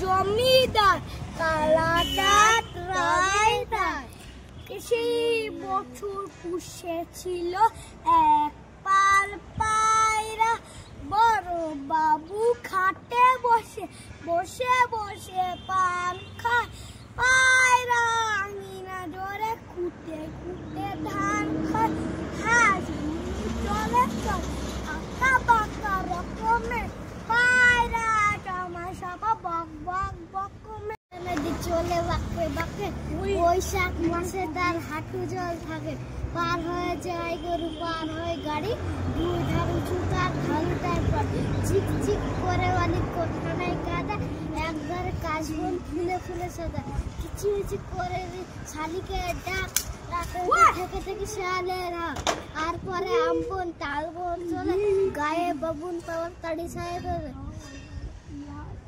জমিদার কালাদাত রায় রায় সেই বছর পুষেছিল এক পাল পায়রা। বড় বাবু খাটে বসে বসে বসে পান খায়। পায়রা আঙিনা জোরে খুঁটে খুঁটে ধান খায়। হাঁস চলে চল আঁকা বাঁকা রকমের পায়রা তামাশা বক বক বকমে নদী চলে বাঁকে বাঁকে। বৈশাখ মাসে তার হাঁটু জল থাকে। পার হয়ে যায় গরু পার হয় গাড়ি। দুই ধার উঁচু তার ঢালুটার পর চিক চিক করে বালি কোঠানায় কাদা। একধারে কাশবন ফুলে ফুলে সাদা। কিচিমিচি করে শালিকে ডাক থেকে থেকে শিয়ালের হাক। আর পরে আমবন তালবন চলে গায়ে বাবুন তাড়ি ছায়ে